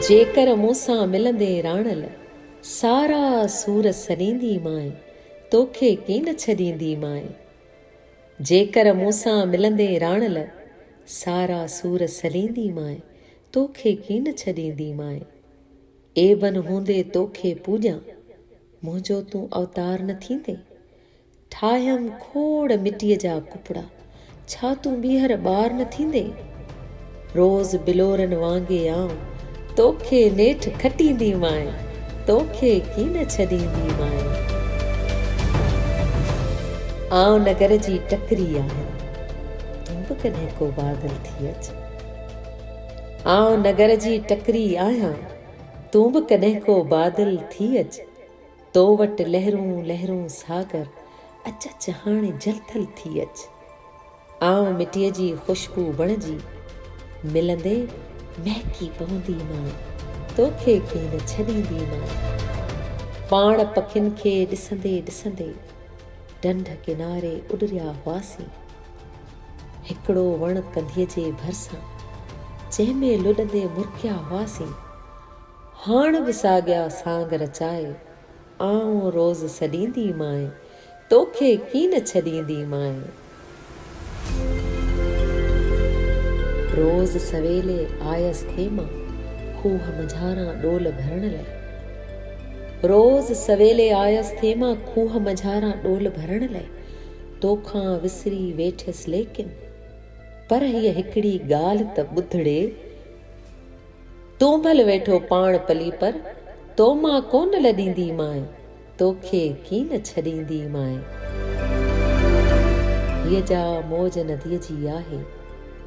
जेकर मूंसां मिलंदे राणल सारा सूर सरींदी माए, तोखे कीन छॾींदी माए। जेकर मूंसां मिलंदे राणल सारा सूर सलींदी माए, तोखे कीन छॾींदी माए। एबन हूंदे तोखे पूॼां, मुंहिंजो तूं अवतार न थींदे। ठाहियमि खोड़ मिटीअ जा कुपड़ा, छा तूं ॿीहर ॿार न थींदे। रोज़ बिलोरनि वांगे आऊं, तोखे नेठि खटींदी माए, तोखे कीन छॾींदी माए। आऊं नगर जी टकरी आहियां, तूं बि कॾहिं को बादल थी अच। आऊं नगर जी टकरी आहियां, तूं बि कॾहिं को बादल थी अच। तो वटि लहरूं लहरूं सागर, अच अच हाणे जलथल थी अच। आऊं मिटीअ जी ख़ुशबू बणिजी, मिलंदे महकी पवंदी मां, तोखे कीन छॾींदी मां। पाण पखियुनि खे ॾिसंदे ॾिसंदे डंढ किनारे उॾरिया हुआसीं। हिकिड़ो वण कंधीअ जे भरिसां, जंहिंमें लुॾंदे मुरकिया हुआसीं। हाण बि साॻिया सांग रचाए, आऊं रोज़ सॾींदी माए, तोखे कीन छॾींदी माए। रोज़ सवेले आयसि थे मां खूह मझारां डोल भरण लाइ। रोज़ सवेले आयसि थे मां खूह मझारां डोल भरण लाइ। तोखां विसरी वेठसि लेकिन, पर हीअ हिकिड़ी ॻाल्हि त ॿुधड़े। तूं भल वेठो पाण पली पर, तो मां कोन लॾींदी माए, तोखे कीन छॾींदी माए। हीअ जा मौज नदीअ जी आहे,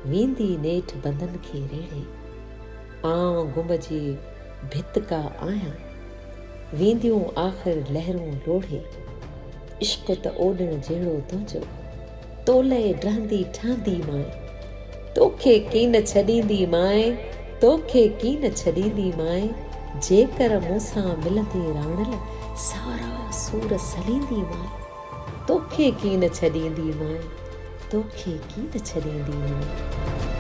वेंदी नेठि बंदनि खे रेड़े। आऊं गुंब जी भित का आहियां, वेंदियूं आख़िर लहरूं लोढ़े। इश्क त ओॾण जहिड़ो तुंहिंजो, तोले ड्रहंदी ठहंदी माए, तोखे कीन छॾींदी माए, तोखे कीन छॾींदी माए। जेकर मूंसां मिलंदे राणल सारा सूर सलींदी माए, तोखे कीन छॾींदी माए, तोखे कीन छॾींदी माए।